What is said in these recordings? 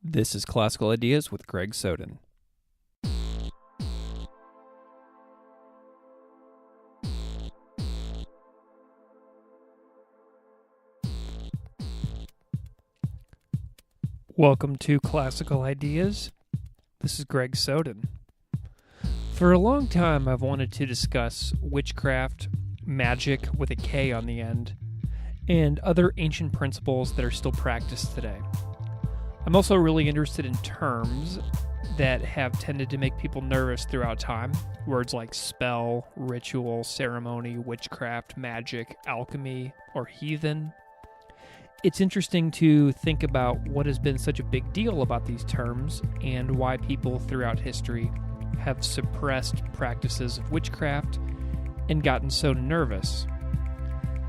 This is Classical Ideas with Greg Soden. Welcome to Classical Ideas. This is Greg Soden. For a long time, I've wanted to discuss witchcraft, magic with a K on the end, and other ancient principles that are still practiced today. I'm also really interested in terms that have tended to make people nervous throughout time. Words like spell, ritual, ceremony, witchcraft, magic, alchemy, or heathen. It's interesting to think about what has been such a big deal about these terms and why people throughout history have suppressed practices of witchcraft and gotten so nervous.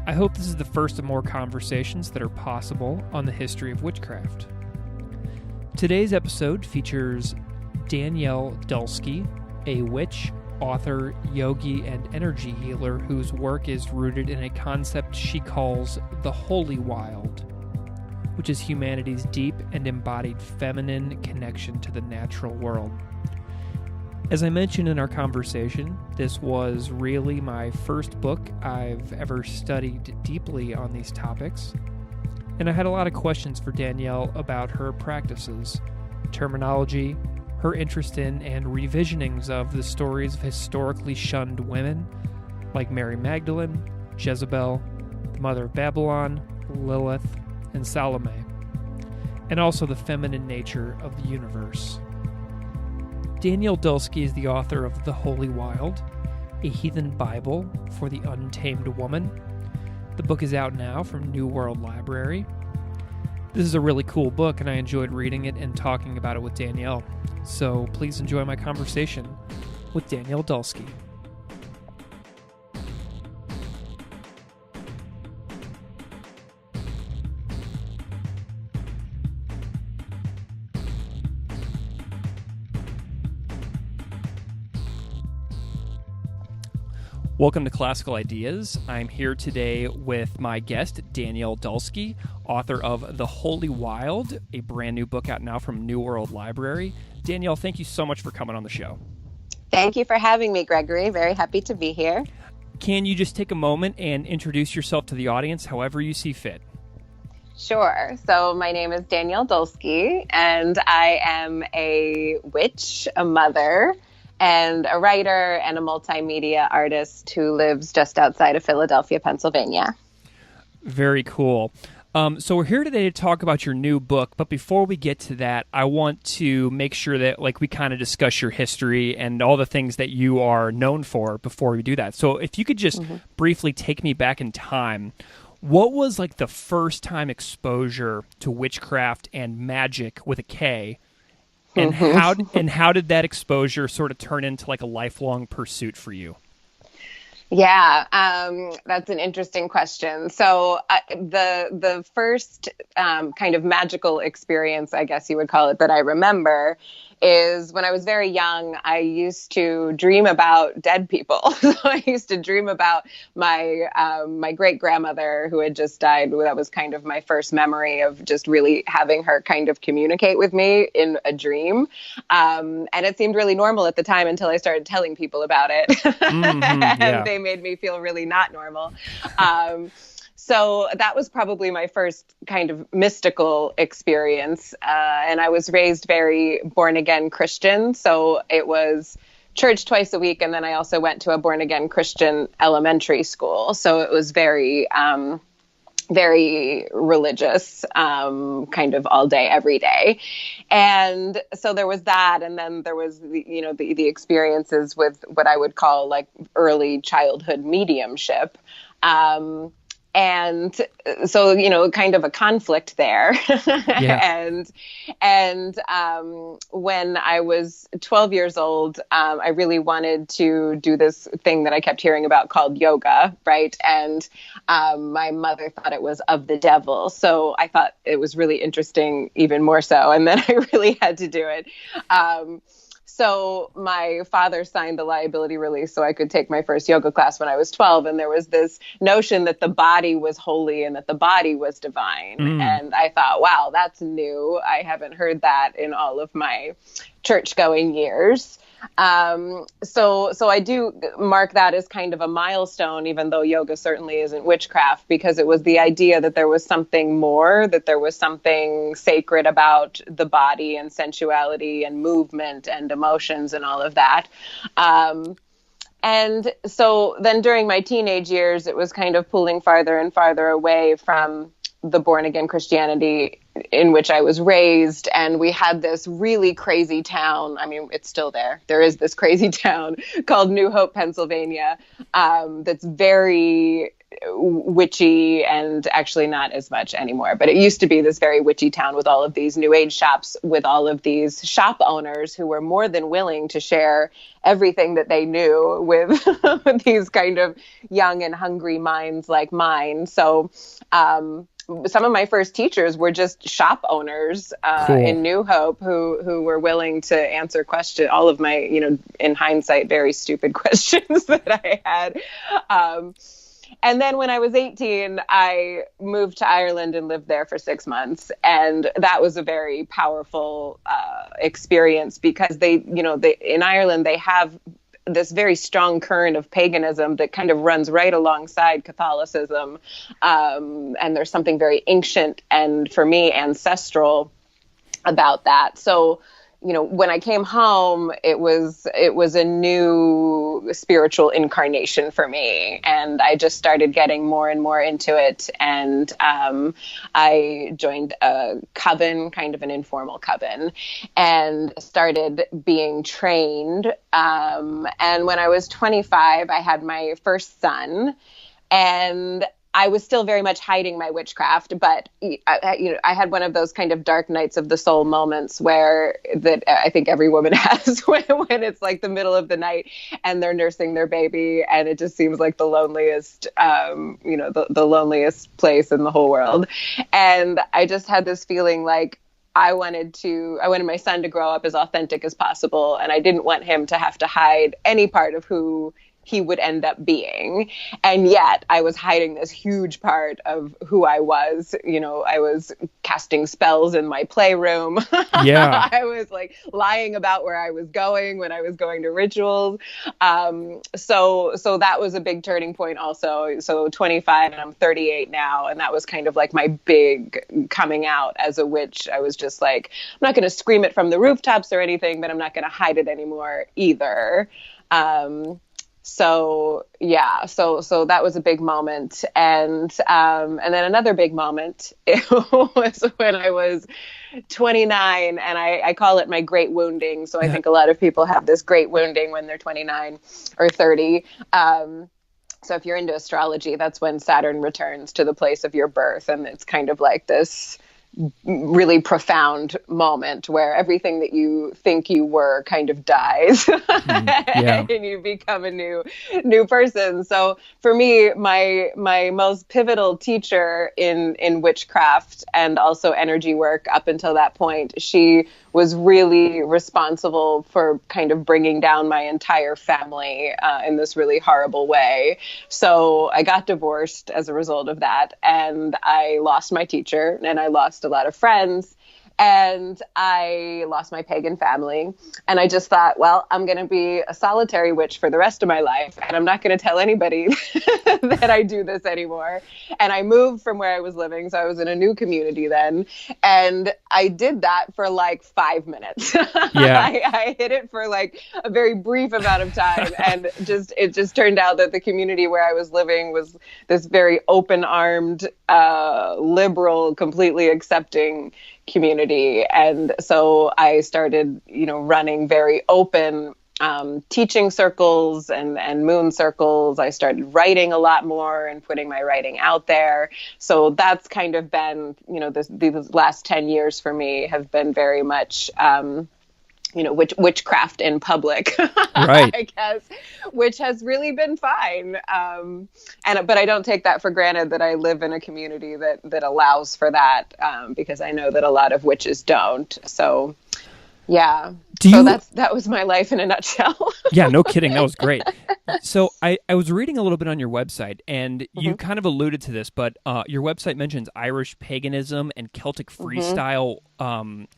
I hope this is the first of more conversations that are possible on the history of witchcraft. Today's episode features Danielle Dulski, a witch, author, yogi, and energy healer whose work is rooted in a concept she calls the holy wild, which is humanity's deep and embodied feminine connection to the natural world. As I mentioned in our conversation, this was really my first book I've ever studied deeply on these topics, and I had a lot of questions for Danielle about her practices, terminology, her interest in and revisionings of the stories of historically shunned women like Mary Magdalene, Jezebel, the Mother of Babylon, Lilith, and Salome, and also the feminine nature of the universe. Danielle Dulski is the author of The Holy Wild, a heathen Bible for the Untamed woman. The book is out now from New World Library. This is a really cool book, and I enjoyed reading it and talking about it with Danielle. So please enjoy my conversation with Danielle Dulski. Welcome to Classical Ideas. I'm here today with my guest, Danielle Dulski, author of The Holy Wild, a brand new book out now from New World Library. Danielle, thank you so much for coming on the show. Thank you for having me, Gregory. Very happy to be here. Can you just take a moment and introduce yourself to the audience however you see fit? Sure. So my name is Danielle Dulski, and I am a witch, a mother, and a writer and a multimedia artist who lives just outside of Philadelphia, Pennsylvania. Very cool. So we're here today to talk about your new book, but before we get to that, I want to make sure that we kind of discuss your history and all the things that you are known for before we do that. So if you could just briefly take me back in time, what was the first time exposure to witchcraft and magic with a K? And how did that exposure sort of turn into a lifelong pursuit for you? Yeah, that's an interesting question. So the first kind of magical experience, I guess you would call it, that I remember is when I was very young. I used to dream about dead people. So I used to dream about my great grandmother who had just died. That was kind of my first memory of just really having her kind of communicate with me in a dream. And it seemed really normal at the time until I started telling people about it. And they made me feel really not normal. So that was probably my first kind of mystical experience. And I was raised very born-again Christian. So it was church twice a week. And then I also went to a born-again Christian elementary school. So it was very, very religious, kind of all day, every day. And so there was that. And then there was, the experiences with what I would call early childhood mediumship. And so, kind of a conflict there. Yeah. And when I was 12 years old, I really wanted to do this thing that I kept hearing about called yoga, right? And my mother thought it was of the devil. So I thought it was really interesting, even more so. And then I really had to do it. So my father signed the liability release so I could take my first yoga class when I was 12. And there was this notion that the body was holy and that the body was divine. And I thought, wow, that's new. I haven't heard that in all of my church going years. So I do mark that as kind of a milestone, even though yoga certainly isn't witchcraft, because it was the idea that there was something more, that there was something sacred about the body and sensuality and movement and emotions and all of that. And so then during my teenage years, it was kind of pulling farther and farther away from the born again Christianity in which I was raised. And we had this really crazy town. I mean, it's still there. There is this crazy town called New Hope, Pennsylvania, that's very witchy, and actually not as much anymore. But it used to be this very witchy town with all of these new age shops, with all of these shop owners who were more than willing to share everything that they knew with, with these kind of young and hungry minds like mine. So, some of my first teachers were just shop owners Cool. in New Hope who were willing to answer questions, all of my, in hindsight, very stupid questions that I had. And then when I was 18, I moved to Ireland and lived there for 6 months. And that was a very powerful experience, because in Ireland, they have this very strong current of paganism that kind of runs right alongside Catholicism. And there's something very ancient and, for me, ancestral about that. So, when I came home, it was a new spiritual incarnation for me. And I just started getting more and more into it. And I joined a coven, kind of an informal coven, and started being trained. And when I was 25, I had my first son. And I was still very much hiding my witchcraft, but I had one of those kind of dark nights of the soul moments that I think every woman has when it's like the middle of the night and they're nursing their baby, and it just seems like the loneliest, the loneliest place in the whole world. And I just had this feeling like I wanted my son to grow up as authentic as possible, and I didn't want him to have to hide any part of who he would end up being. And yet I was hiding this huge part of who I was. I was casting spells in my playroom. Yeah. I was like lying about where I was going when I was going to rituals. So that was a big turning point also. So 25 and I'm 38 now. And that was kind of like my big coming out as a witch. I was just like, I'm not going to scream it from the rooftops or anything, but I'm not going to hide it anymore either. So that was a big moment. And then another big moment, it was when I was 29, and I call it my great wounding. So I think a lot of people have this great wounding when they're 29 or 30. So if you're into astrology, that's when Saturn returns to the place of your birth. And it's kind of like this really profound moment where everything that you think you were kind of dies and you become a new person. So for me, my most pivotal teacher in witchcraft and also energy work up until that point, she was really responsible for kind of bringing down my entire family in this really horrible way. So I got divorced as a result of that, and I lost my teacher, and I lost a lot of friends, and I lost my pagan family. And I just thought, well, I'm going to be a solitary witch for the rest of my life, and I'm not going to tell anybody that I do this anymore. And I moved from where I was living, so I was in a new community then, and I did that for like 5 minutes. I hid it for like a very brief amount of time, and it just turned out that the community where I was living was this very open-armed, liberal, completely accepting community. And so I started, running very open teaching circles and moon circles. I started writing a lot more and putting my writing out there. So that's kind of been, these last 10 years for me have been very much, witchcraft in public, right. I guess, which has really been fine. But I don't take that for granted that I live in a community that allows for that, because I know that a lot of witches don't. So Yeah. Do So you? that was my life in a nutshell. Yeah, no kidding. That was great. So I was reading a little bit on your website, and you Hmm. kind of alluded to this, but your website mentions Irish paganism and Celtic Hmm. freestyle.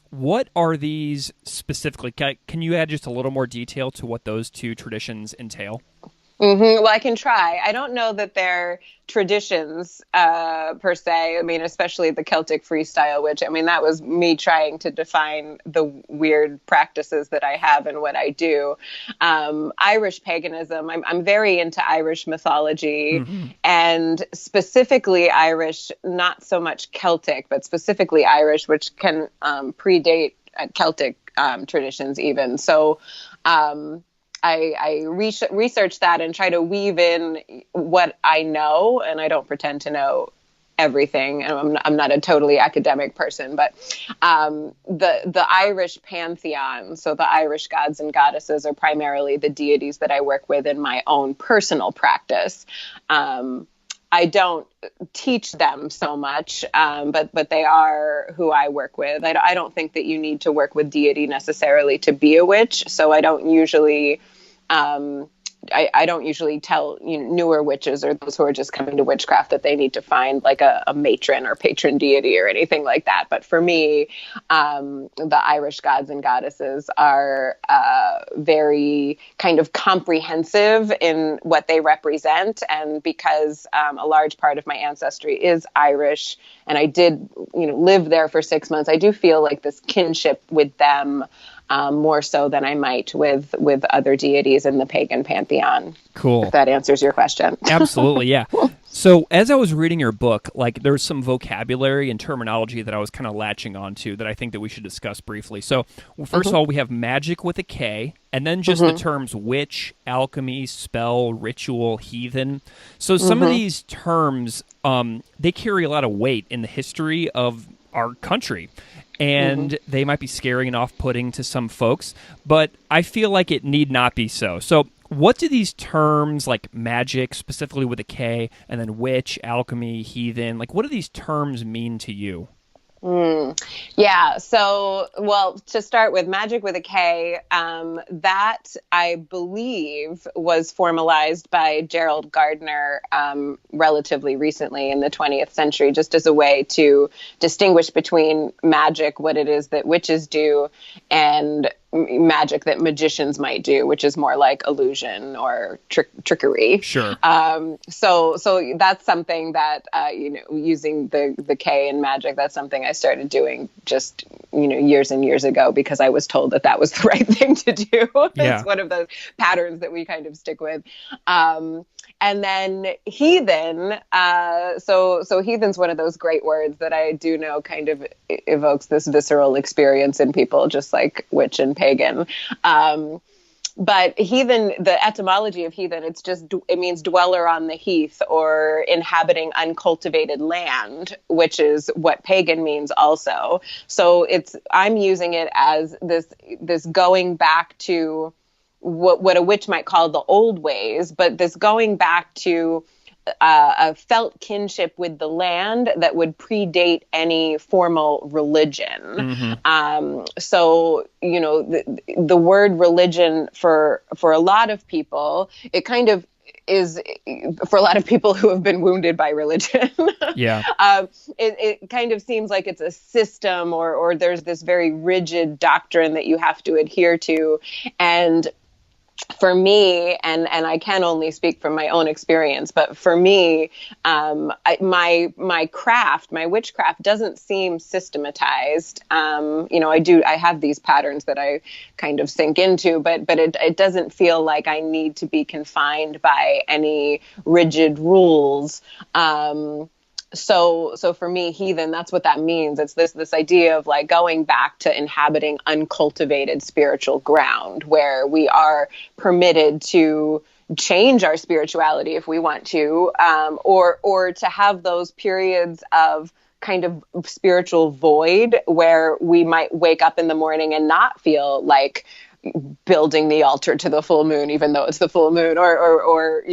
What are these specifically? Can you add just a little more detail to what those two traditions entail? Well, I can try. I don't know that they're traditions per se. I mean, especially the Celtic freestyle, which, I mean, that was me trying to define the weird practices that I have and what I do. Irish paganism, I'm very into Irish mythology, Hmm. and specifically Irish, not so much Celtic, but specifically Irish, which can predate Celtic traditions even. So, I research that and try to weave in what I know, and I don't pretend to know everything. And I'm not a totally academic person, but the Irish pantheon, so the Irish gods and goddesses, are primarily the deities that I work with in my own personal practice. I don't teach them so much, but they are who I work with. I don't think that you need to work with deity necessarily to be a witch, so I don't usually um, I don't usually tell newer witches or those who are just coming to witchcraft that they need to find like a matron or patron deity or anything like that. But for me, the Irish gods and goddesses are very kind of comprehensive in what they represent. And because a large part of my ancestry is Irish, and I did live there for 6 months, I do feel like this kinship with them, more so than I might with other deities in the pagan pantheon. If Cool. that answers your question. Absolutely, yeah. So as I was reading your book, like there's some vocabulary and terminology that I was kind of latching onto that I think that we should discuss briefly. So first of all, we have magic with a K, and then just the terms witch, alchemy, spell, ritual, heathen. So some of these terms, they carry a lot of weight in the history of our country. And they might be scary and off-putting to some folks, but I feel like it need not be so. So what do these terms like magic, specifically with a K, and then witch, alchemy, heathen, like what do these terms mean to you? Yeah. So, well, to start with, magic with a K, that I believe was formalized by Gerald Gardner relatively recently in the 20th century, just as a way to distinguish between magic, what it is that witches do, and magic that magicians might do, which is more like illusion or trickery. Sure. So that's something that using the K in magic, that's something I started doing just years and years ago because I was told that that was the right thing to do. Yeah. It's one of those patterns that we kind of stick with. And then heathen. So heathen's one of those great words that I do know kind of evokes this visceral experience in people, just like witch and pagan. But heathen, the etymology of heathen, it means dweller on the heath or inhabiting uncultivated land, which is what pagan means also. So I'm using it as this going back to what a witch might call the old ways, but this going back to a felt kinship with the land that would predate any formal religion. So, the word religion for a lot of people, it kind of is, for a lot of people who have been wounded by religion. Yeah. It kind of seems like it's a system or there's this very rigid doctrine that you have to adhere to. And for me, and I can only speak from my own experience, but for me, my witchcraft doesn't seem systematized. I have these patterns that I kind of sink into, but it doesn't feel like I need to be confined by any rigid rules. So for me, heathen, that's what that means. It's this idea of like going back to inhabiting uncultivated spiritual ground where we are permitted to change our spirituality if we want to, or to have those periods of kind of spiritual void where we might wake up in the morning and not feel like building the altar to the full moon, even though it's the full moon, or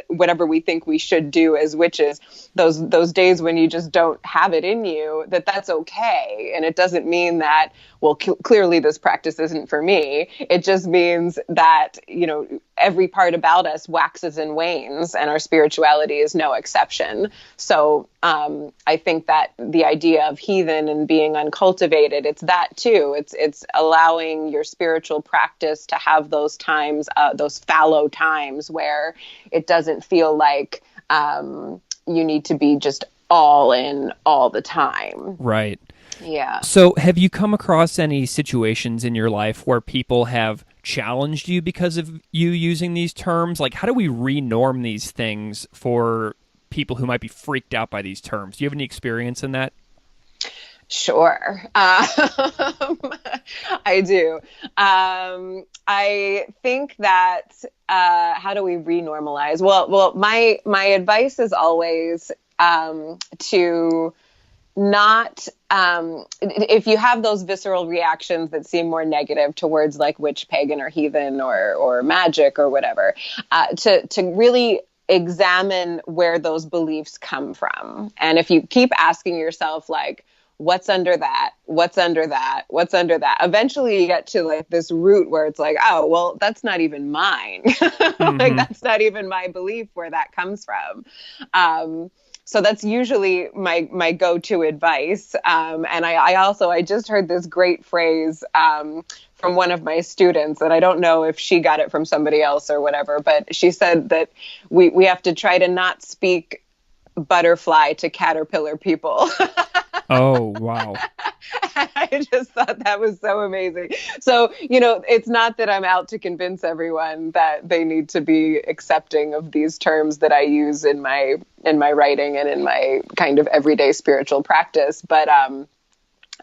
whatever we think we should do as witches, those days when you just don't have it in you, that's okay. And it doesn't mean that, well, clearly this practice isn't for me. It just means that, every part about us waxes and wanes, and our spirituality is no exception. So I think that the idea of heathen and being uncultivated, it's that too. It's allowing your spiritual practice to have those times, those fallow times where it doesn't feel like you need to be just all in all the time. Right. Yeah. So have you come across any situations in your life where people have challenged you because of you using these terms? Like, how do we renorm these things for people who might be freaked out by these terms? Do you have any experience in that? Sure. I do. I think that, how do we renormalize? Well, my advice is always to not, if you have those visceral reactions that seem more negative towards like witch, pagan, or heathen, or magic, or whatever, to really examine where those beliefs come from. And if you keep asking yourself, like, what's under that? What's under that? What's under that? Eventually you get to like this root where it's like, oh, well, that's not even mine. Mm-hmm. Like, that's not even my belief where that comes from. So that's usually my go-to advice. And I just heard this great phrase from one of my students, and I don't know if she got it from somebody else or whatever, but she said that we have to try to not speak butterfly to caterpillar people. Oh, wow. I just thought that was so amazing. So, it's not that I'm out to convince everyone that they need to be accepting of these terms that I use in my writing and in my kind of everyday spiritual practice. But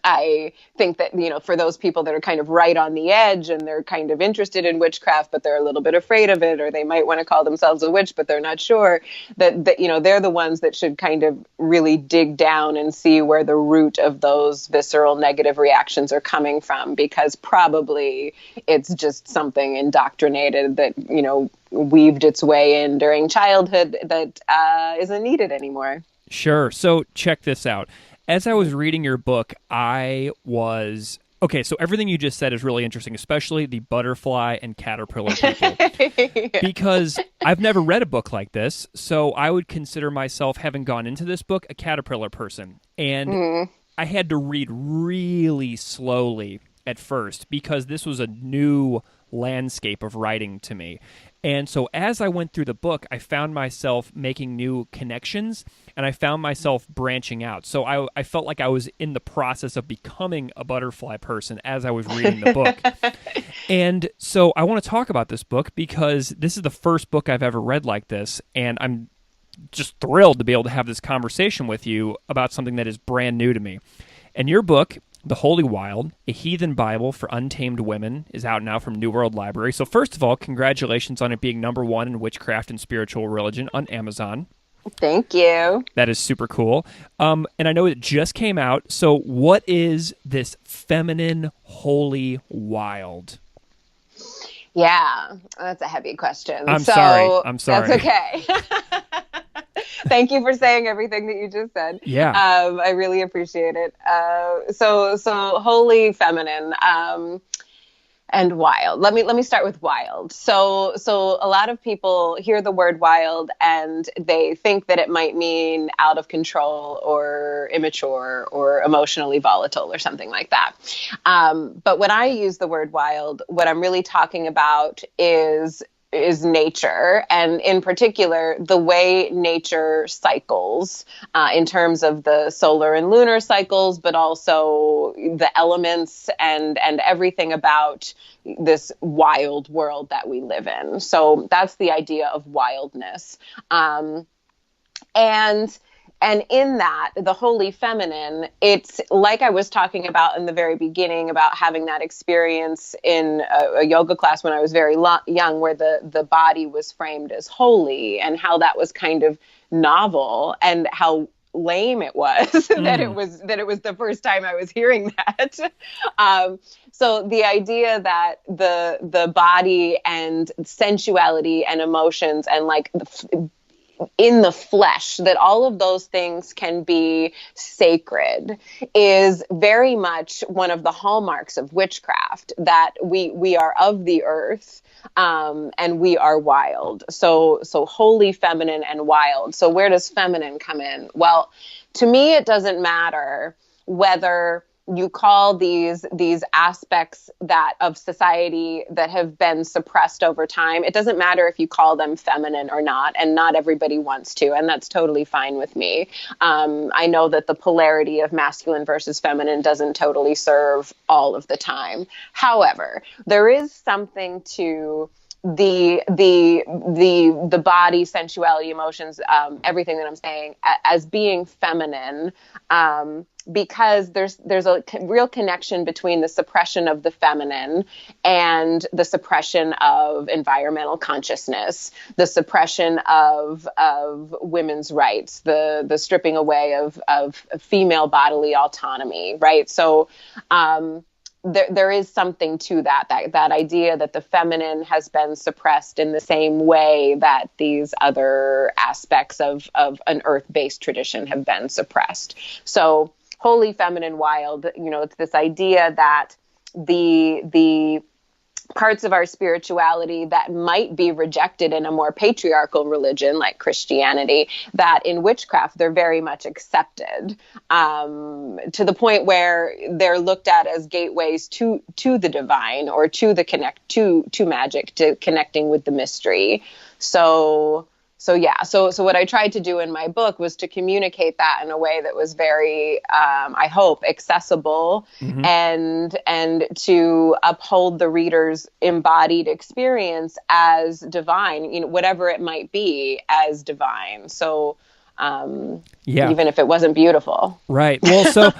I think that, for those people that are kind of right on the edge and they're kind of interested in witchcraft, but they're a little bit afraid of it, or they might want to call themselves a witch, but they're not sure, that they're the ones that should kind of really dig down and see where the root of those visceral negative reactions are coming from, because probably it's just something indoctrinated that, weaved its way in during childhood that isn't needed anymore. Sure. So check this out. As I was reading your book, so everything you just said is really interesting, especially the butterfly and caterpillar people. Yeah. Because I've never read a book like this, so I would consider myself, having gone into this book, a caterpillar person. And I had to read really slowly at first because this was a new landscape of writing to me. And so as I went through the book, I found myself making new connections, and I found myself branching out. So I felt like I was in the process of becoming a butterfly person as I was reading the book. And so I want to talk about this book because this is the first book I've ever read like this, and I'm just thrilled to be able to have this conversation with you about something that is brand new to me. And your book, The Holy Wild, a Heathen Bible for Untamed Women, is out now from New World Library. So first of all, congratulations on it being #1 in witchcraft and spiritual religion on Amazon. Thank you. That is super cool. And I know it just came out. So what is this feminine holy wild? Yeah, that's a heavy question. I'm sorry. That's okay. Thank you for saying everything that you just said. Yeah. I really appreciate it. So holy, feminine, and wild. Let me start with wild. So a lot of people hear the word wild and they think that it might mean out of control or immature or emotionally volatile or something like that. But when I use the word wild, what I'm really talking about is nature, and in particular, the way nature cycles in terms of the solar and lunar cycles, but also the elements and everything about this wild world that we live in. So that's the idea of wildness. And in that, the holy feminine, it's like I was talking about in the very beginning about having that experience in a yoga class when I was very young, where the body was framed as holy, and how that was kind of novel, and how lame it was that it was the first time I was hearing that. So the idea that the body and sensuality and emotions and like in the flesh, that all of those things can be sacred, is very much one of the hallmarks of witchcraft, that we are of the earth, and we are wild. So holy, feminine, and wild. So where does feminine come in? Well, to me, it doesn't matter whether you call these aspects that of society that have been suppressed over time. It doesn't matter if you call them feminine or not, and not everybody wants to, and that's totally fine with me. I know that the polarity of masculine versus feminine doesn't totally serve all of the time. However, there is something to the body, sensuality, emotions, everything that I'm saying as being feminine, because there's a real connection between the suppression of the feminine and the suppression of environmental consciousness, the suppression of women's rights, the stripping away of female bodily autonomy, right? So there is something to that idea that the feminine has been suppressed in the same way that these other aspects of an earth-based tradition have been suppressed. So holy, feminine, wild, it's this idea that the parts of our spirituality that might be rejected in a more patriarchal religion like Christianity, that in witchcraft they're very much accepted, to the point where they're looked at as gateways to the divine, or to magic, to connecting with the mystery. So what I tried to do in my book was to communicate that in a way that was very, I hope, accessible, and to uphold the reader's embodied experience as divine, whatever it might be, as divine. So, even if it wasn't beautiful. Right. Well, so,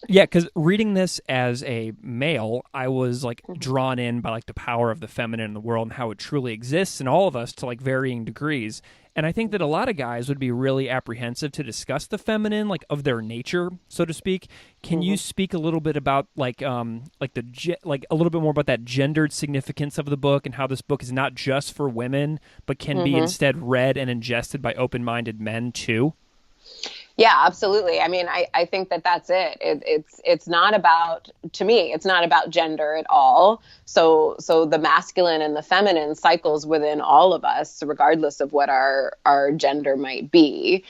yeah, because reading this as a male, I was like drawn in by like the power of the feminine in the world and how it truly exists in all of us to like varying degrees. And I think that a lot of guys would be really apprehensive to discuss the feminine, like of their nature, so to speak. Can you speak a little bit about like a little bit more about that gendered significance of the book, and how this book is not just for women, but can be instead read and ingested by open-minded men too? Yeah, absolutely. I mean, I think that's it. It's not about, to me, it's not about gender at all. So the masculine and the feminine cycles within all of us, regardless of what our gender might be.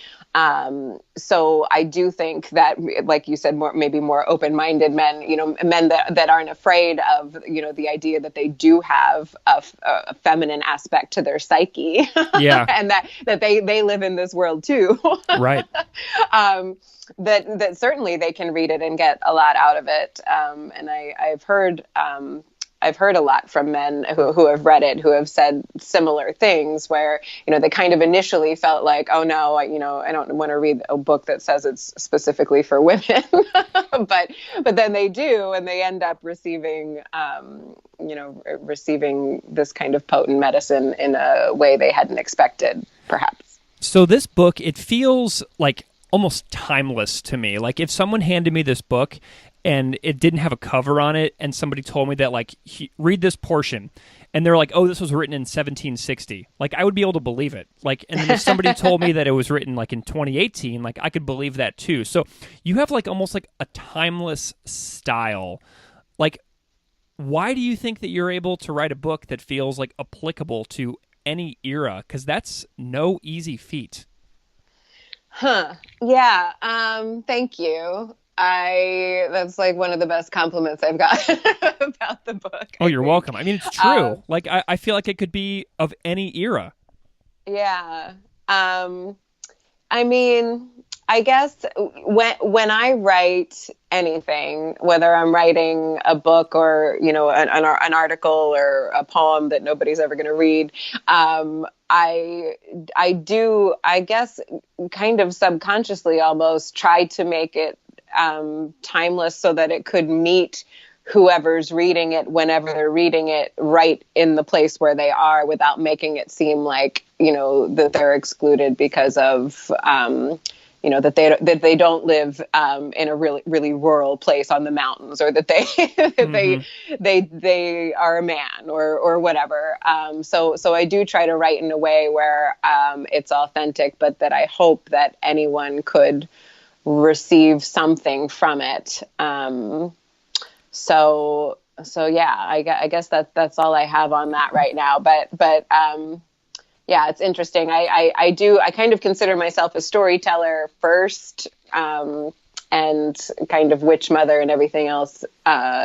So I do think that, like you said, maybe more open-minded men, men that aren't afraid of, the idea that they do have a feminine aspect to their psyche. Yeah. And that they live in this world too. Right. That certainly they can read it and get a lot out of it. And I've heard a lot from men who have read it, who have said similar things, where, they kind of initially felt like, oh no, I don't want to read a book that says it's specifically for women, but then they do, and they end up receiving this kind of potent medicine in a way they hadn't expected, perhaps. So this book, it feels like almost timeless to me. Like if someone handed me this book and it didn't have a cover on it, and somebody told me that, like, read this portion, and they're like, oh, this was written in 1760, like, I would be able to believe it. Like, and then if somebody told me that it was written like in 2018, like, I could believe that too. So you have like almost like a timeless style. Like, why do you think that you're able to write a book that feels like applicable to any era? Because that's no easy feat. Yeah. Thank you. That's like one of the best compliments I've got about the book. Oh, you're welcome. I mean, it's true. Like, I feel like it could be of any era. Yeah. I mean, I guess when I write anything, whether I'm writing a book or, an article or a poem that nobody's ever going to read, I do, I guess, kind of subconsciously almost try to make it timeless, so that it could meet whoever's reading it whenever they're reading it, right in the place where they are, without making it seem like, that they're excluded because of, that they don't live in a really really rural place on the mountains, or that they are a man or whatever. So I do try to write in a way where it's authentic, but that I hope that anyone could receive something from it. So yeah, I guess that's all I have on that right now. But yeah, it's interesting. I kind of consider myself a storyteller first, and kind of witch mother and everything else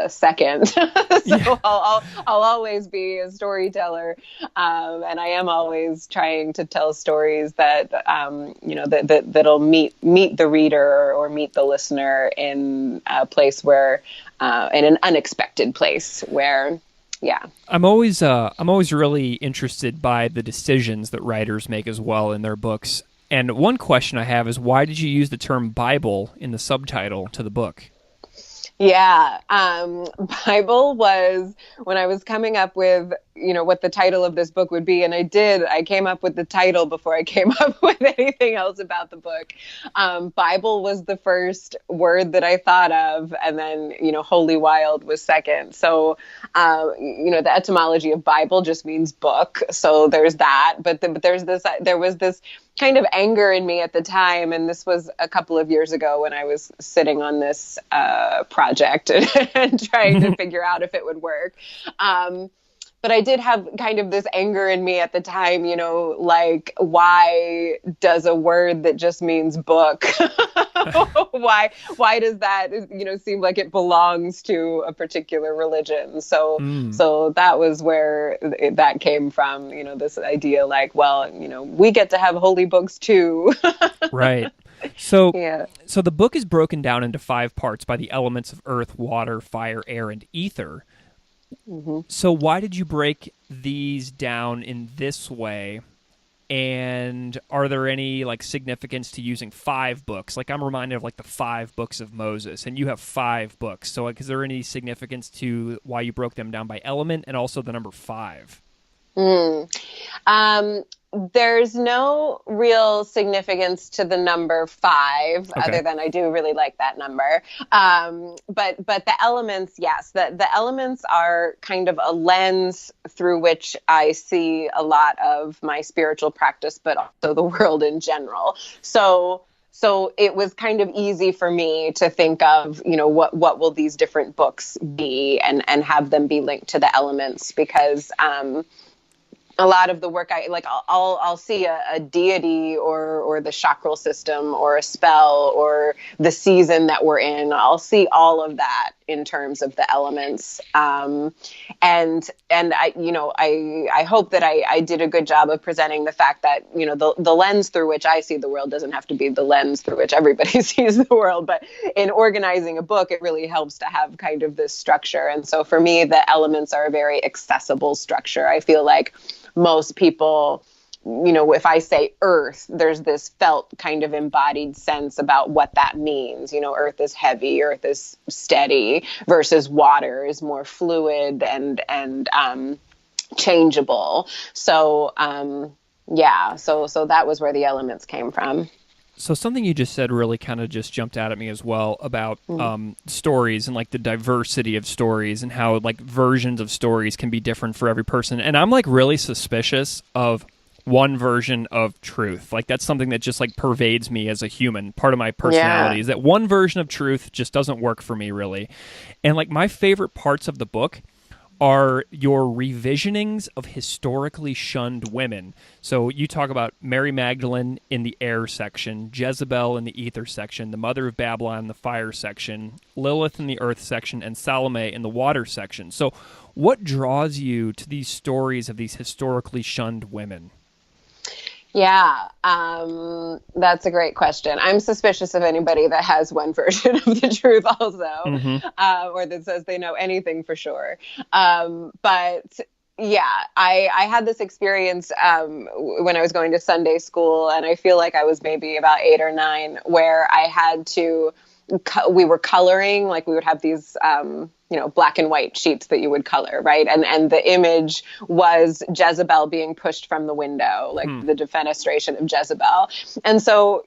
second. So I'll always be a storyteller, and I am always trying to tell stories that that'll meet the reader or meet the listener in a place where, in an unexpected place where. Yeah. I'm always really interested by the decisions that writers make as well in their books. And one question I have is, why did you use the term Bible in the subtitle to the book? Yeah. Bible was when I was coming up with, what the title of this book would be. And I came up with the title before I came up with anything else about the book. Bible was the first word that I thought of. And then, Holy Wild was second. So, the etymology of Bible just means book. So there's that. But there was this kind of anger in me at the time. And this was a couple of years ago when I was sitting on this project and trying to figure out if it would work. But I did have kind of this anger in me at the time, like, why does a word that just means book, why does that, seem like it belongs to a particular religion? So that was where that came from, this idea like, well, we get to have holy books too. Right. So, So the book is broken down into 5 parts by the elements of earth, water, fire, air, and ether. Mm-hmm. So why did you break these down in this way? And are there any significance to using 5 books? I'm reminded of the 5 books of Moses, and you have 5 books. So is there any significance to why you broke them down by element and also the number 5? There's no real significance to the number 5, other than I do really like that number. But the elements, yes, the elements are kind of a lens through which I see a lot of my spiritual practice, but also the world in general. So it was kind of easy for me to think of, what will these different books be, and have them be linked to the elements, because a lot of the work I'll see a deity or the chakral system or a spell or the season that we're in. I'll see all of that in terms of the elements. And I hope that I did a good job of presenting the fact that, the lens through which I see the world doesn't have to be the lens through which everybody sees the world. But in organizing a book, it really helps to have kind of this structure. And so for me, the elements are a very accessible structure. I feel like most people, if I say earth, there's this felt kind of embodied sense about what that means. Earth is heavy, earth is steady, versus water is more fluid and changeable. So, so that was where the elements came from. So something you just said really kind of just jumped out at me as well about stories and the diversity of stories and how versions of stories can be different for every person. And I'm really suspicious of one version of truth. That's something that just pervades me as a human. Part of my personality is that one version of truth just doesn't work for me really. And my favorite parts of the book are your revisionings of historically shunned women. So you talk about Mary Magdalene in the air section, Jezebel in the ether section, the mother of Babylon in the fire section, Lilith in the earth section, and Salome in the water section. So what draws you to these stories of these historically shunned women? Yeah, that's a great question. I'm suspicious of anybody that has one version of the truth also, or that says they know anything for sure. But yeah, I had this experience when I was going to Sunday school, and I feel like I was maybe about 8 or 9, where I had to, we were coloring, we would have these black and white sheets that you would color, right? And the image was Jezebel being pushed from the window, the defenestration of Jezebel. And so,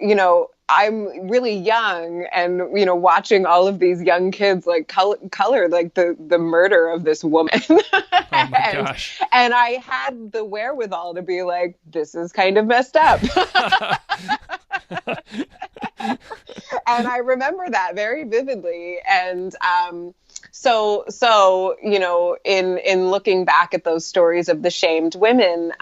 I'm really young, and watching all of these young kids like color like the murder of this woman. Oh my and, gosh. and I had the wherewithal to be like, this is kind of messed up. And I remember that very vividly. And so in looking back at those stories of the shamed women,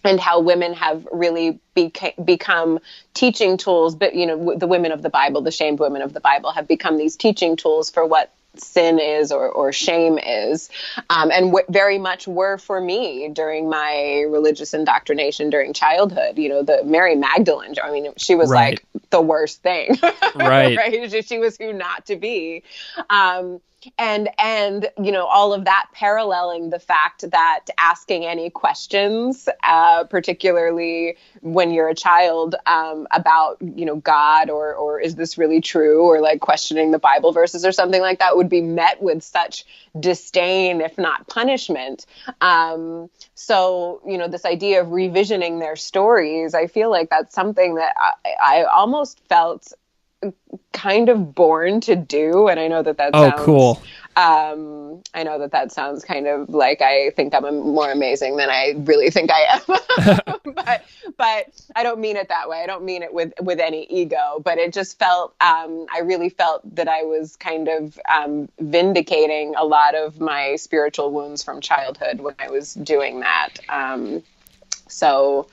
and how women have really become teaching tools, but the women of the Bible, the shamed women of the Bible, have become these teaching tools for what sin is or shame is, and very much were for me during my religious indoctrination during childhood. The Mary Magdalene, I mean, she was Right. like the worst thing. Right. Right? She was who not to be. And all of that paralleling the fact that asking any questions, particularly when you're a child, about, God or is this really true, or like questioning the Bible verses or something like that, would be met with such disdain, if not punishment. So, this idea of revisioning their stories, I feel like that's something that I almost felt kind of born to do. And I know that Oh, sounds cool. I know that sounds kind of like I think I'm more amazing than I really think I am. but I don't mean it that way. I don't mean it with any ego, but it just felt, I really felt that I was kind of vindicating a lot of my spiritual wounds from childhood when I was doing that. So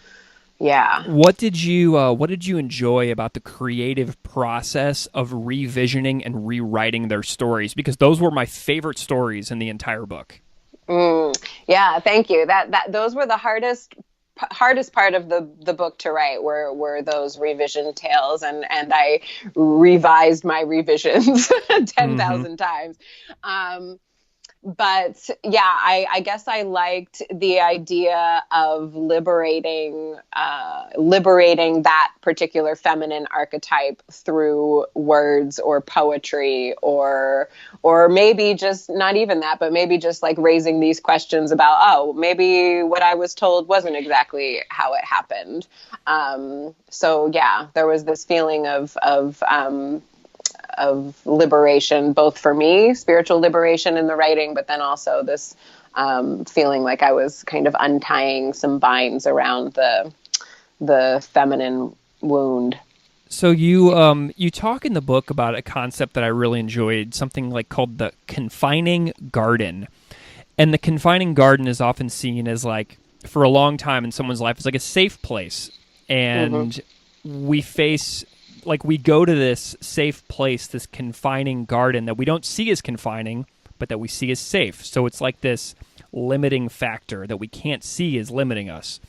yeah. What did you enjoy about the creative process of revisioning and rewriting their stories? Because those were my favorite stories in the entire book. Yeah, thank you. That those were the hardest part of the book to write, were those revision tales, and I revised my revisions 10,000 times. But yeah, I guess I liked the idea of liberating that particular feminine archetype through words or poetry, or maybe just not even that, but maybe just like raising these questions about, oh, maybe what I was told wasn't exactly how it happened. So yeah, there was this feeling of liberation, both for me, spiritual liberation in the writing, but then also this feeling like I was kind of untying some binds around the feminine wound. So you talk in the book about a concept that I really enjoyed, something like called the Confining Garden. And the Confining Garden is often seen as, like, for a long time in someone's life, as like a safe place. And we face, like, we go to this safe place, this confining garden that we don't see as confining, but that we see as safe. So it's like this limiting factor that we can't see is limiting us.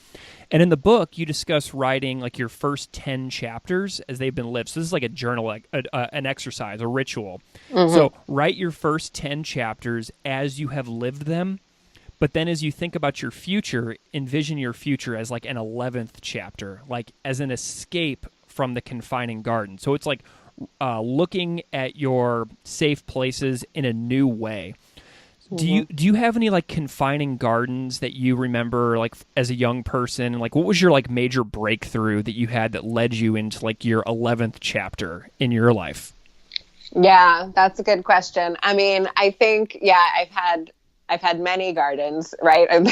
And in the book, you discuss writing like your first 10 chapters as they've been lived. So this is like a journal, like an exercise, a ritual. So write your first 10 chapters as you have lived them. But then as you think about your future, envision your future as like an 11th chapter, like as an escape from the confining garden. So it's like looking at your safe places in a new way. Do you have any like confining gardens that you remember, like as a young person? Like, what was your like major breakthrough that you had that led you into like your 11th chapter in your life? Yeah, that's a good question. I mean, I think, yeah, I've had many gardens, right? And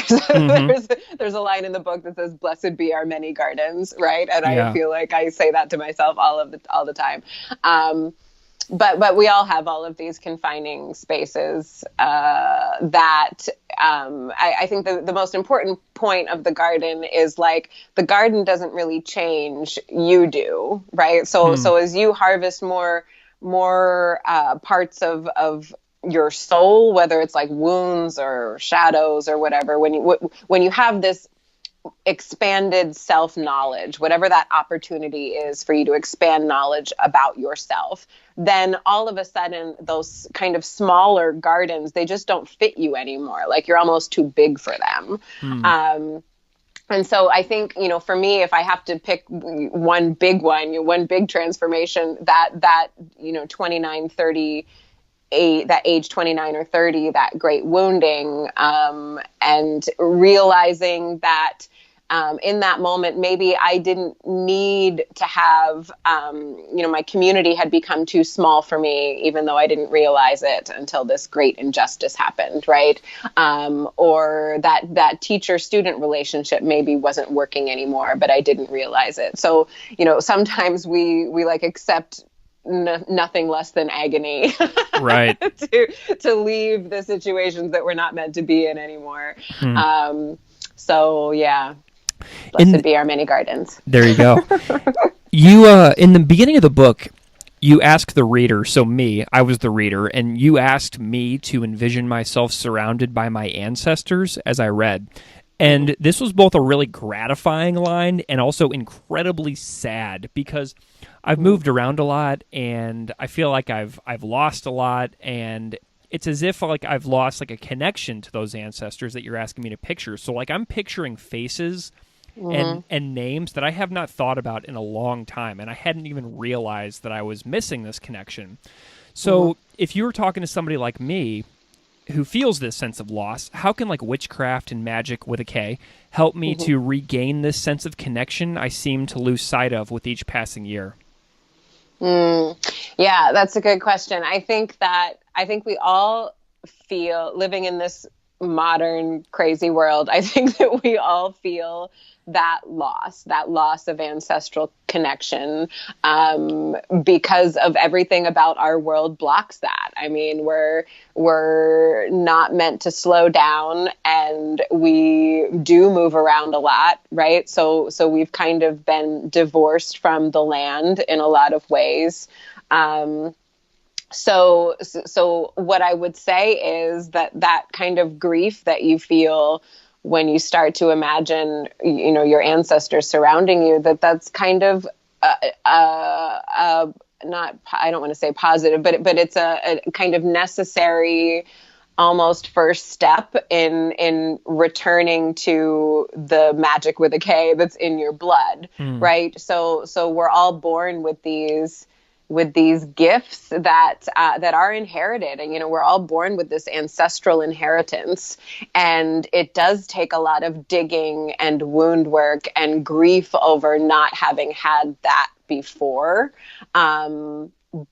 there's a line in the book that says, "Blessed be our many gardens," right? And I feel like I say that to myself all the time. But we all have all of these confining spaces that I think the most important point of the garden is, like, the garden doesn't really change, you do, right? So as you harvest more parts of your soul, whether it's like wounds or shadows or whatever, when you have this expanded self-knowledge, whatever that opportunity is for you to expand knowledge about yourself, then all of a sudden those kind of smaller gardens, they just don't fit you anymore. Like, you're almost too big for them. And so I think, for me, if I have to pick one big transformation, that 29, 30, that age 29 or 30, that great wounding, and realizing that in that moment, maybe I didn't need to have, my community had become too small for me, even though I didn't realize it until this great injustice happened, right? Or that teacher-student relationship maybe wasn't working anymore, but I didn't realize it. So, sometimes we like accept nothing less than agony, right? to leave the situations that we're not meant to be in anymore. So yeah, blessed be our many gardens. There you go. You in the beginning of the book, you ask the reader, so me, I was the reader, and you asked me to envision myself surrounded by my ancestors as I read. And this was both a really gratifying line and also incredibly sad, because I've moved around a lot and I feel like I've lost a lot, and it's as if like I've lost like a connection to those ancestors that you're asking me to picture. So like I'm picturing faces and names that I have not thought about in a long time, and I hadn't even realized that I was missing this connection. So if you were talking to somebody like me who feels this sense of loss, how can like witchcraft and magic with a K help me to regain this sense of connection I seem to lose sight of with each passing year? Yeah, that's a good question. I think we all feel, living in this modern crazy world, I think that we all feel that loss of ancestral connection, because of everything about our world blocks that. I mean, we're not meant to slow down, and we do move around a lot, right? So we've kind of been divorced from the land in a lot of ways. So what I would say is that kind of grief that you feel when you start to imagine, your ancestors surrounding you, that's kind of, not, I don't want to say positive, but it's a kind of necessary, almost first step in returning to the magic with a K that's in your blood, right? So we're all born with these gifts that are inherited, and we're all born with this ancestral inheritance, and it does take a lot of digging and wound work and grief over not having had that before.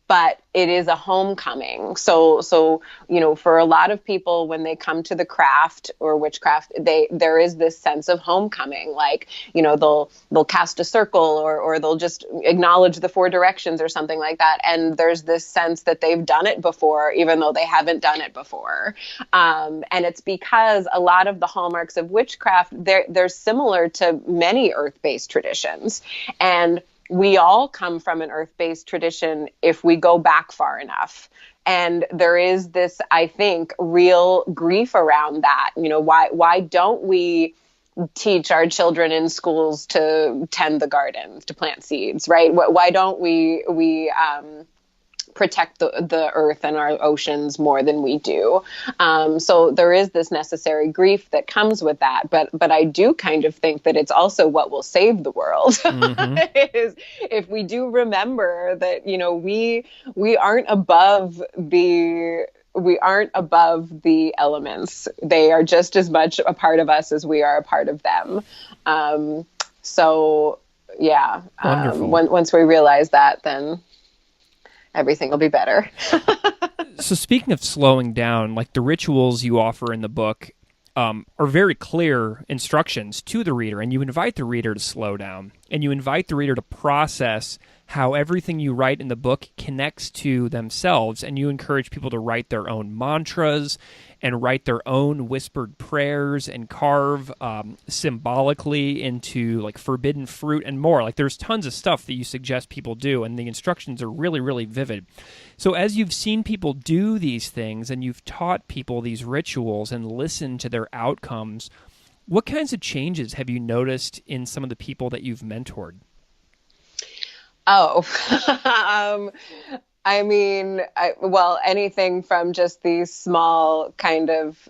But it is a homecoming. So for a lot of people, when they come to the craft or witchcraft, there is this sense of homecoming. Like, they'll cast a circle, or they'll just acknowledge the 4 directions or something like that. And there's this sense that they've done it before, even though they haven't done it before. And it's because a lot of the hallmarks of witchcraft, they're similar to many earth-based traditions. And we all come from an earth-based tradition if we go back far enough. And there is this, I think, real grief around that. Why don't we teach our children in schools to tend the garden, to plant seeds, right? Why don't we protect the earth and our oceans more than we do? So there is this necessary grief that comes with that. But I do kind of think that it's also what will save the world. Is if we do remember that, we aren't above the elements. They are just as much a part of us as we are a part of them. So yeah, once we realize that, then everything will be better. So speaking of slowing down, like the rituals you offer in the book are very clear instructions to the reader, and you invite the reader to slow down, and you invite the reader to process how everything you write in the book connects to themselves, and you encourage people to write their own mantras and write their own whispered prayers and carve symbolically into like forbidden fruit and more. Like there's tons of stuff that you suggest people do, and the instructions are really, really vivid. So as you've seen people do these things and you've taught people these rituals and listened to their outcomes, what kinds of changes have you noticed in some of the people that you've mentored? Oh, I mean, anything from just these small kind of,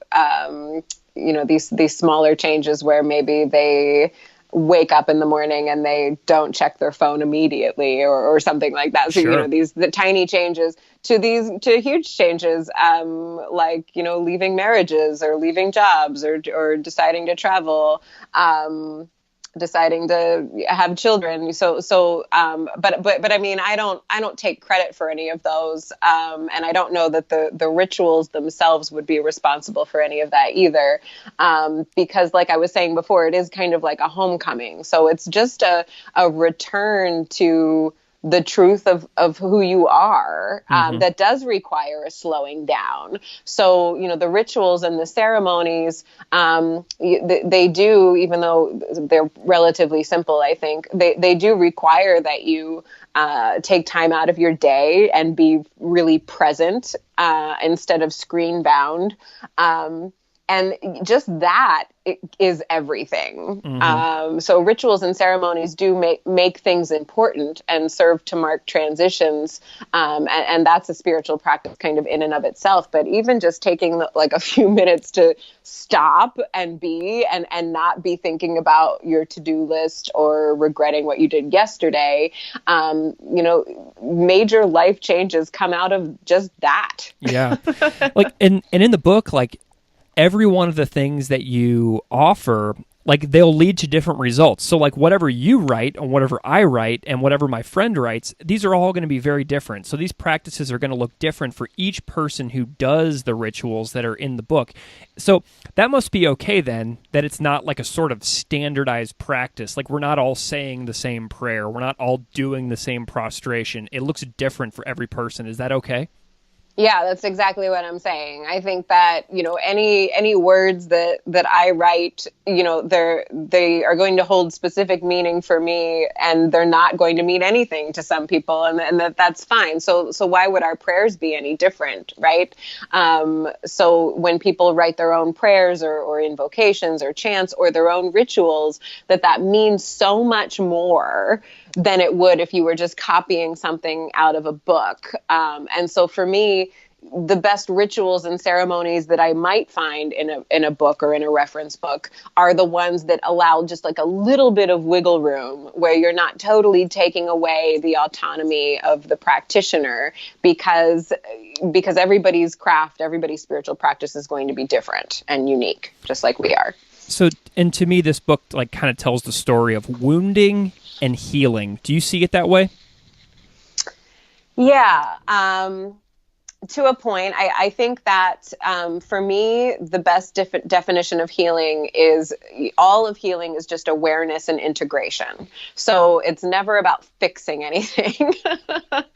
these smaller changes where maybe they wake up in the morning and they don't check their phone immediately or something like that. So, Sure. The tiny changes to huge changes, like, leaving marriages or leaving jobs or deciding to travel. deciding to have children. But I mean, I don't take credit for any of those. And I don't know that the rituals themselves would be responsible for any of that either. Because like I was saying before, it is kind of like a homecoming. So it's just a return to the truth of who you are, that does require a slowing down. So, the rituals and the ceremonies, they do, even though they're relatively simple, I think, they do require that you take time out of your day and be really present instead of screen bound. And just that is everything. So rituals and ceremonies do make things important and serve to mark transitions. And that's a spiritual practice kind of in and of itself. But even just taking like a few minutes to stop and be and not be thinking about your to-do list or regretting what you did yesterday, major life changes come out of just that. Yeah. Like, and in the book, like, every one of the things that you offer, like, they'll lead to different results. So like whatever you write and whatever I write and whatever my friend writes, these are all going to be very different. So these practices are going to look different for each person who does the rituals that are in the book. So that must be okay then, that it's not like a sort of standardized practice. Like, we're not all saying the same prayer. We're not all doing the same prostration. It looks different for every person. Is that okay? Yeah, that's exactly what I'm saying. I think that, any words that I write, they are going to hold specific meaning for me, and they're not going to mean anything to some people, and that's fine. So why would our prayers be any different, right? So when people write their own prayers or invocations or chants or their own rituals, that means so much more than it would if you were just copying something out of a book. And so for me, the best rituals and ceremonies that I might find in a book or in a reference book are the ones that allow just like a little bit of wiggle room, where you're not totally taking away the autonomy of the practitioner, because everybody's craft, everybody's spiritual practice is going to be different and unique, just like we are. So, and to me, this book like kind of tells the story of wounding and healing. Do you see it that way? Yeah. To a point, I think that for me, the best definition of healing is all of healing is just awareness and integration. So it's never about fixing anything,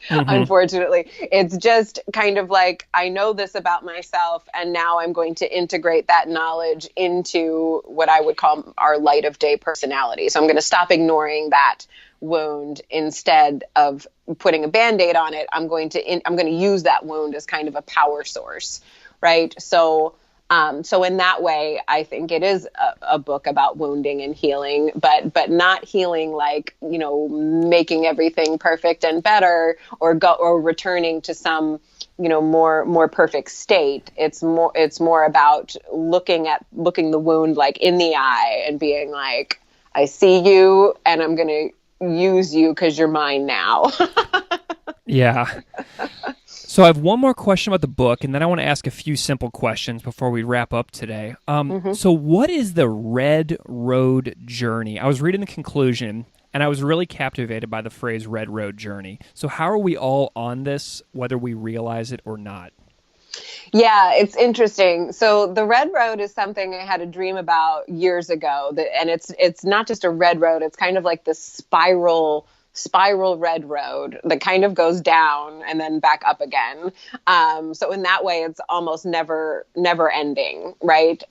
unfortunately. It's just kind of like, I know this about myself, and now I'm going to integrate that knowledge into what I would call our light of day personality. So I'm going to stop ignoring that wound. Instead of putting a Band-Aid on it, I'm going to use that wound as kind of a power source, right? So in that way, I think it is a book about wounding and healing, but not healing like, making everything perfect and better, or returning to some, more perfect state. It's more about looking the wound like in the eye and being like, I see you, and I'm going to use you because you're mine now. Yeah. So I have one more question about the book, and then I want to ask a few simple questions before we wrap up today. So what is the Red Road Journey? I was reading the conclusion, and I was really captivated by the phrase Red Road Journey. So how are we all on this, whether we realize it or not? Yeah, it's interesting. So the red road is something I had a dream about years ago, and it's not just a red road. It's kind of like this spiral red road that kind of goes down and then back up again. So in that way, it's almost never ending, right?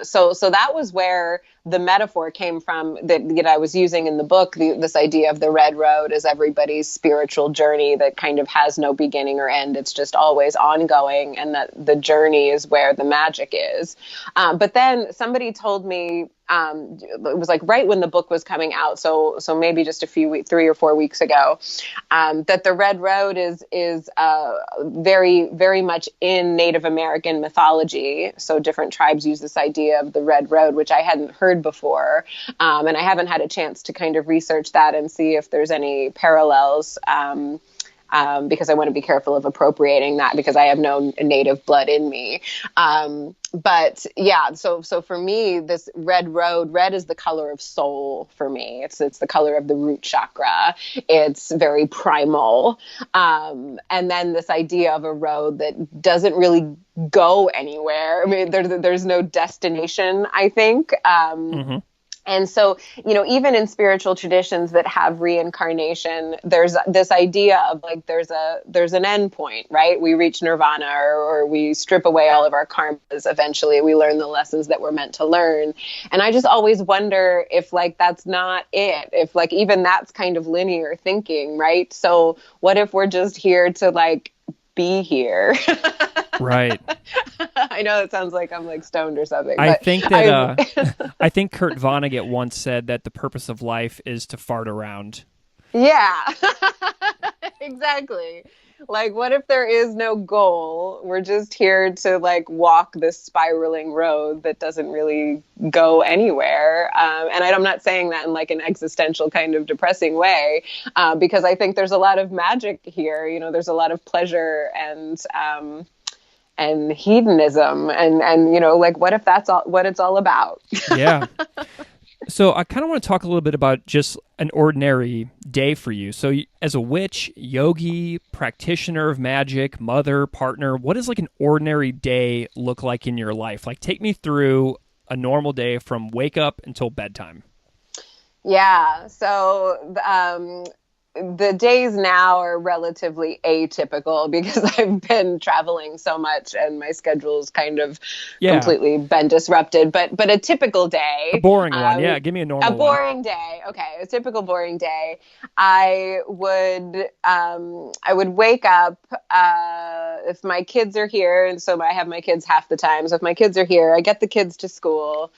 So that was where the metaphor came from that I was using in the book. This idea of the red road as everybody's spiritual journey that kind of has no beginning or end. It's just always ongoing, and that the journey is where the magic is. But then somebody told me, it was like right when the book was coming out, so maybe just 3 or 4 weeks ago, that the Red Road is very, very much in Native American mythology. So different tribes use this idea of the Red Road, which I hadn't heard before, and I haven't had a chance to kind of research that and see if there's any parallels because I want to be careful of appropriating that because I have no native blood in me. But yeah, so for me, this red road, red is the color of soul for me. It's the color of the root chakra. It's very primal. And then this idea of a road that doesn't really go anywhere. I mean, there's no destination, I think. And so, even in spiritual traditions that have reincarnation, there's this idea of like, there's an end point, right? We reach nirvana or we strip away all of our karmas. Eventually we learn the lessons that we're meant to learn. And I just always wonder if like, that's not it, if like, even that's kind of linear thinking, right? So what if we're just here to like be here? Right. I know it sounds like I'm like stoned or something. I But think that I think Kurt Vonnegut once said that the purpose of life is to fart around. Yeah, exactly. Like, what if there is no goal? We're just here to like walk this spiraling road that doesn't really go anywhere. And I'm not saying that in like an existential kind of depressing way, because I think there's a lot of magic here. There's a lot of pleasure and hedonism and like what if that's all what it's all about? Yeah. So I kind of want to talk a little bit about just an ordinary day for you. So as a witch, yogi, practitioner of magic, mother, partner, what does like an ordinary day look like in your life? Like take me through a normal day from wake up until bedtime. Yeah. So the days now are relatively atypical because I've been traveling so much and my schedule's kind of completely been disrupted. But a typical day, a boring one, yeah. Give me a normal one. A boring day, okay. A typical boring day. I would wake up if my kids are here, and so I have my kids half the time. So if my kids are here, I get the kids to school.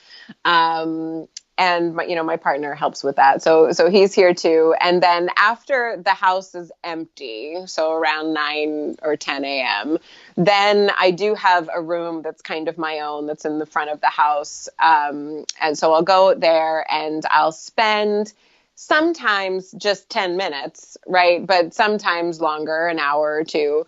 And my partner helps with that. So he's here too. And then after the house is empty, so around 9 or 10 a.m., then I do have a room that's kind of my own that's in the front of the house. And so I'll go there and I'll spend sometimes just 10 minutes, right? But sometimes longer, an hour or two,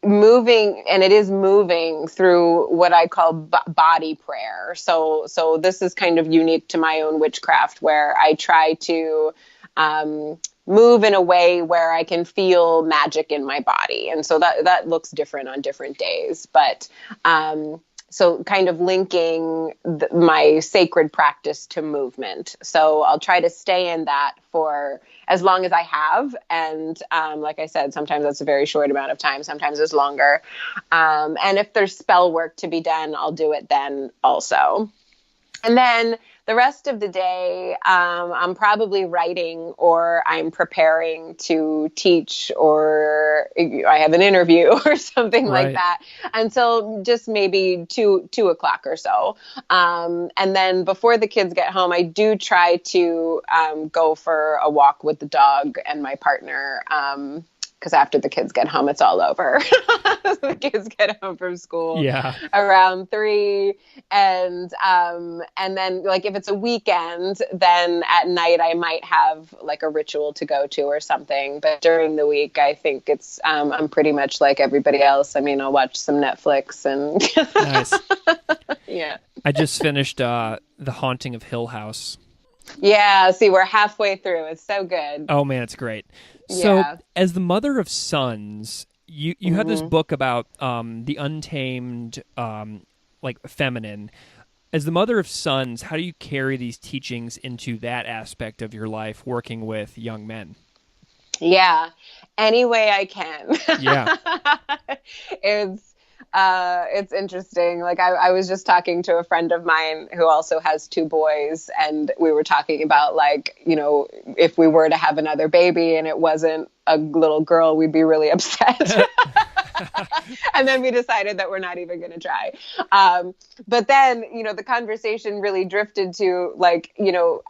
moving, and it is moving through what I call body prayer. So this is kind of unique to my own witchcraft, where I try to move in a way where I can feel magic in my body. And so that looks different on different days. But so kind of linking my sacred practice to movement. So I'll try to stay in that for as long as I have. And like I said, sometimes that's a very short amount of time. Sometimes it's longer. And if there's spell work to be done, I'll do it then also. And then the rest of the day, I'm probably writing or I'm preparing to teach or I have an interview or something like that until just maybe 2 o'clock or so. And then before the kids get home, I do try to go for a walk with the dog and my partner. Because after the kids get home, it's all over. The kids get home from school around 3. And then like if it's a weekend, then at night I might have like a ritual to go to or something. But during the week, I think it's I'm pretty much like everybody else. I mean, I'll watch some Netflix and Nice. Yeah. I just finished The Haunting of Hill House. Yeah, see, we're halfway through. It's so good. Oh man, it's great. So, as the mother of sons, you have this book about the untamed, like feminine. As the mother of sons, how do you carry these teachings into that aspect of your life, working with young men? Yeah, any way I can. Yeah, it's interesting. Like I was just talking to a friend of mine who also has 2 boys, and we were talking about like, if we were to have another baby and it wasn't a little girl, we'd be really upset. And then we decided that we're not even going to try. But then, the conversation really drifted to like,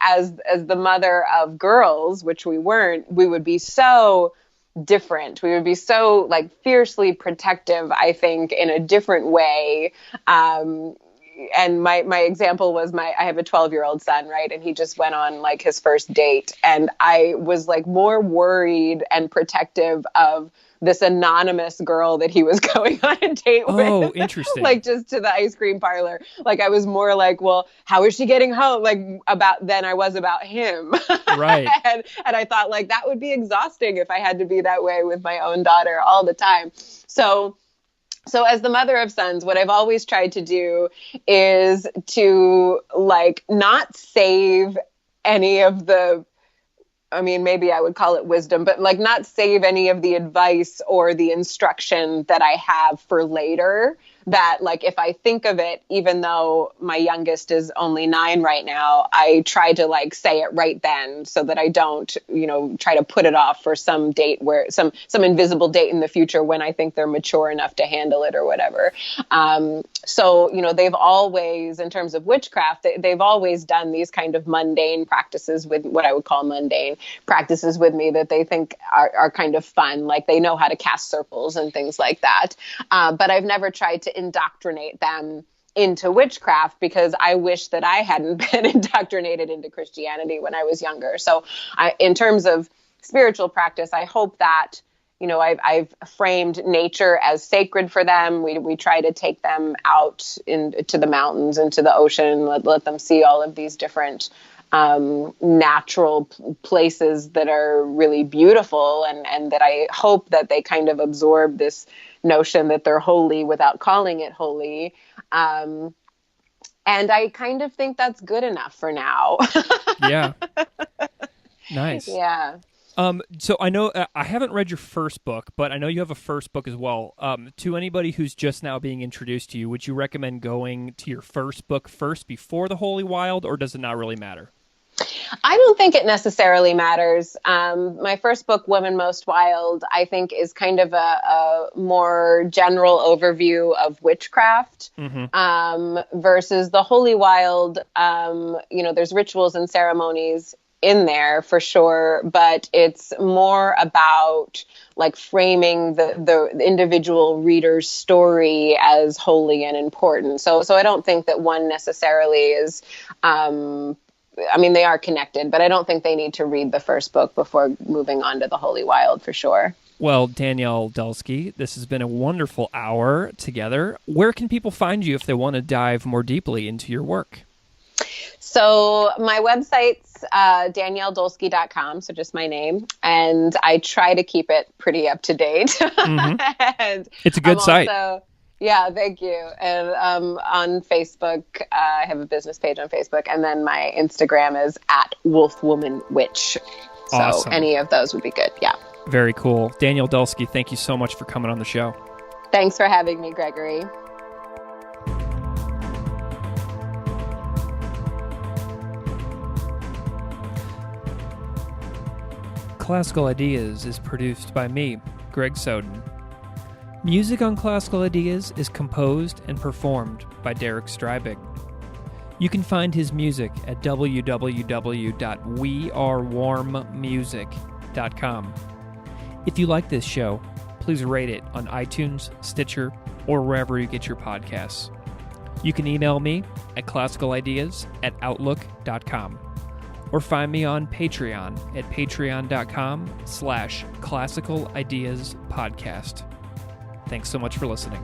as the mother of girls, which we weren't, we would be so different. We would be so like fiercely protective, I think, in a different way. and my example was I have a 12-year-old son, right? And he just went on like his first date. And I was like more worried and protective of this anonymous girl that he was going on a date with. Oh, interesting. Like just to the ice cream parlor. Like I was more like, well, how is she getting home? Like than I was about him. Right. and I thought like that would be exhausting if I had to be that way with my own daughter all the time. So as the mother of sons, what I've always tried to do is to like not save any of the, I mean, maybe I would call it wisdom, but like not save any of the advice or the instruction that I have for later. That like, if I think of it, even though my youngest is only 9 right now, I try to like say it right then so that I don't, try to put it off for some date where some invisible date in the future when I think they're mature enough to handle it or whatever. So, they've always, in terms of witchcraft, they've always done these kind of mundane practices with what I would call mundane practices with me that they think are kind of fun. Like they know how to cast circles and things like that. But I've never tried to indoctrinate them into witchcraft because I wish that I hadn't been indoctrinated into Christianity when I was younger. So in terms of spiritual practice, I hope that, I've framed nature as sacred for them. We try to take them out to the mountains, into the ocean, let them see all of these different natural places that are really beautiful and that I hope that they kind of absorb this notion that they're holy without calling it holy. And I kind of think that's good enough for now. Yeah. Nice. Yeah. So I know I haven't read your first book, but I know you have a first book as well. To anybody who's just now being introduced to you, would you recommend going to your first book first before The Holy Wild, or does it not really matter? I don't think it necessarily matters. My first book, Women Most Wild, I think is kind of a more general overview of witchcraft, versus The Holy Wild. There's rituals and ceremonies in there for sure, but it's more about like framing the individual reader's story as holy and important. So I don't think that one necessarily is, they are connected, but I don't think they need to read the first book before moving on to The Holy Wild for sure. Well, Danielle Dulski, this has been a wonderful hour together. Where can people find you if they want to dive more deeply into your work? So my website's DanielleDulsky.com, so just my name, and I try to keep it pretty up to date. And it's a good site. Yeah, thank you. And on Facebook, I have a business page on Facebook, and then my Instagram is @WolfWomanWitch. So awesome. Any of those would be good. Yeah. Very cool. Danielle Dulski, thank you so much for coming on the show. Thanks for having me, Gregory. Classical Ideas is produced by me, Greg Soden. Music on Classical Ideas is composed and performed by Derek Strybig. You can find his music at www.wearewarmmusic.com. If you like this show, please rate it on iTunes, Stitcher, or wherever you get your podcasts. You can email me at classicalideas@outlook.com. Or find me on Patreon at patreon.com/classicalideaspodcast. Thanks so much for listening.